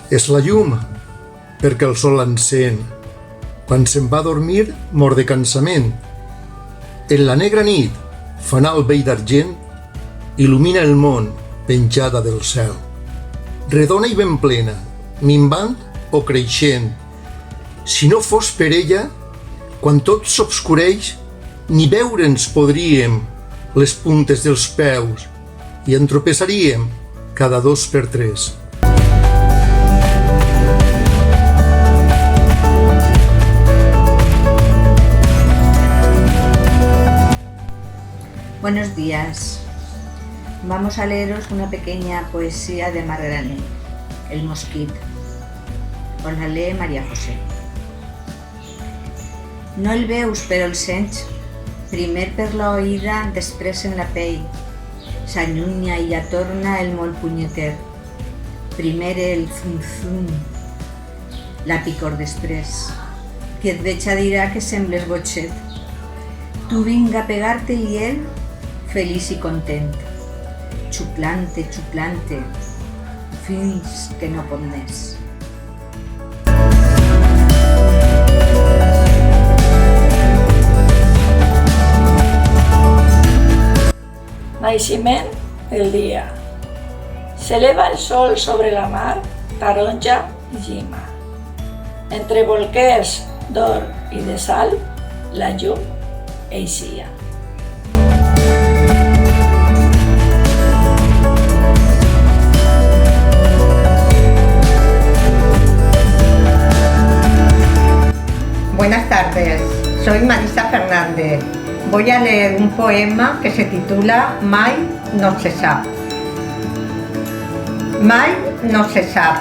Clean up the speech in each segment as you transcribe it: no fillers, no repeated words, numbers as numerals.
És la llum, perquè el sol l'encén. Quan se'n va a dormir, mor de cansament. En la negra nit, fanal vell d'argent, il·lumina el món penjada del cel. Redona i ben plena, minvant o creixent. Si no fos per ella, quan tot s'obscureix, ni veure'ns podríem les puntes dels peus i entropessaríem cada 2 per 3. Buenos días. Vamos a leeros una pequeña poesía de Mar Granell, El mosquit. Os la lee María José. No el veus, però el sents, primer per l'oïda, després en la pell. S'allunya i ja torna el molt punyeter. Primer el zum-zum, la picor després. Qui et veja dirà que sembles botxet. Tu vinga a pegar-te i ell, feliç i content. Xuclante, xuclante, fins que no pot més. Naixement del dia. S'eleva el sol sobre la mar, taronja i llima. Entre bolquers d'or i de sal, la llum eixia. Buenas tardes, soy Marisa Fernández. Voy a leer un poema que se titula Mai no se sap. Mai no se sap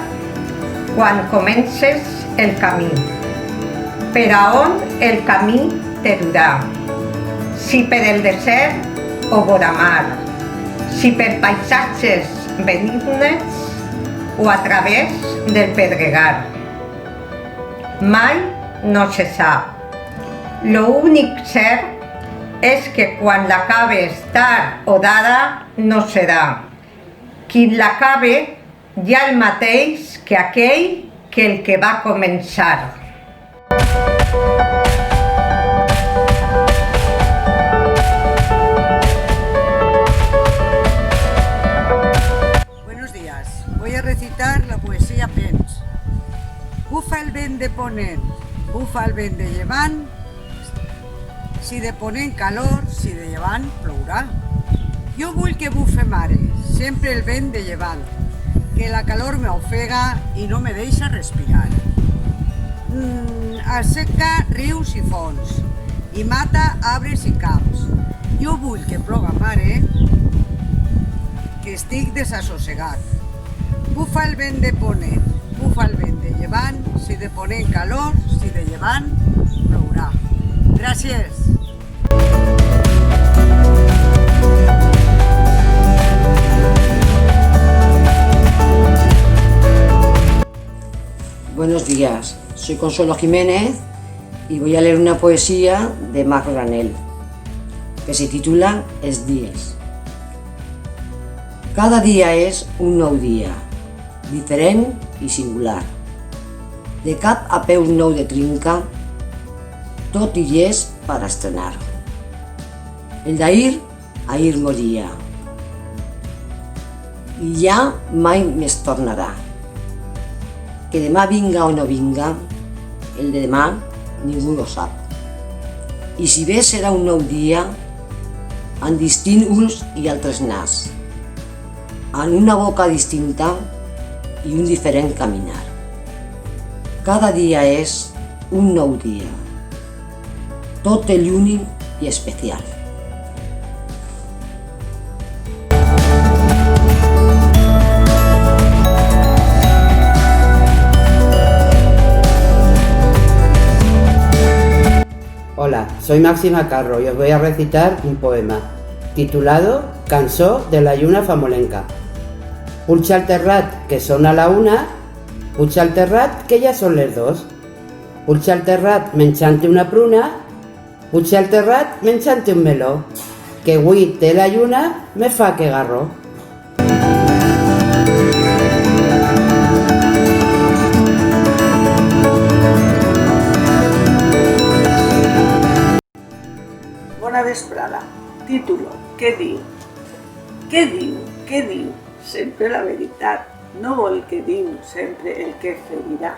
quan comences el camí, per a on el camí te durà, si per el desert o vora mar, si per paisatges benignes o a través del pedregar. Mai no se sap. Lo únic cert és que quan l'acabes tard o d'ara no serà. Qui l'acabe ja el mateix que aquell que el que va començar. Buenos días. Voy a recitar la poesía Pens. Bufa el vent de ponent, bufa el vent de llevant, si de ponent calor, si de llevant plourà. Jo vull que bufe mare, sempre el vent de llevant, que la calor m'ofega i no me deixa respirar. Asseca rius i fonts i mata arbres i camps. Jo vull que ploga mare, que estic desassossegat. Bufa el vent de ponent, bufa el vent de llevant, si de ponent calor, si de llevant plourà. Gràcies. Buenos días, soy Consuelo Jiménez y voy a leer una poesía de Mar Granell que se titula Els dies. Cada dia és un nou dia, diferent i singular. De cap a peu nou de trinca, tot hi és per estrenar. El d'ahir, ahir moria, i ja mai més tornarà. Que demà vinga o no vinga, el de demà ningú no sap. I si bé serà un nou dia, amb distints ulls i altres nas, amb una boca distinta i un diferent caminar. Cada dia és un nou dia, tot el únic i especial. Hola, soy Máxima Carro y os voy a recitar un poema titulado Cançó de la lluna famolenca. Puja al terrat que sona la una, puja al terrat que ja són les dos. Puja al terrat menjant una pruna, puja al terrat menjant un meló, que avui té la lluna me fa que garró. vesprada. Título: Què diu? Què diu? Què diu? Sempre la veritat. No vol que diu sempre el que ferirà.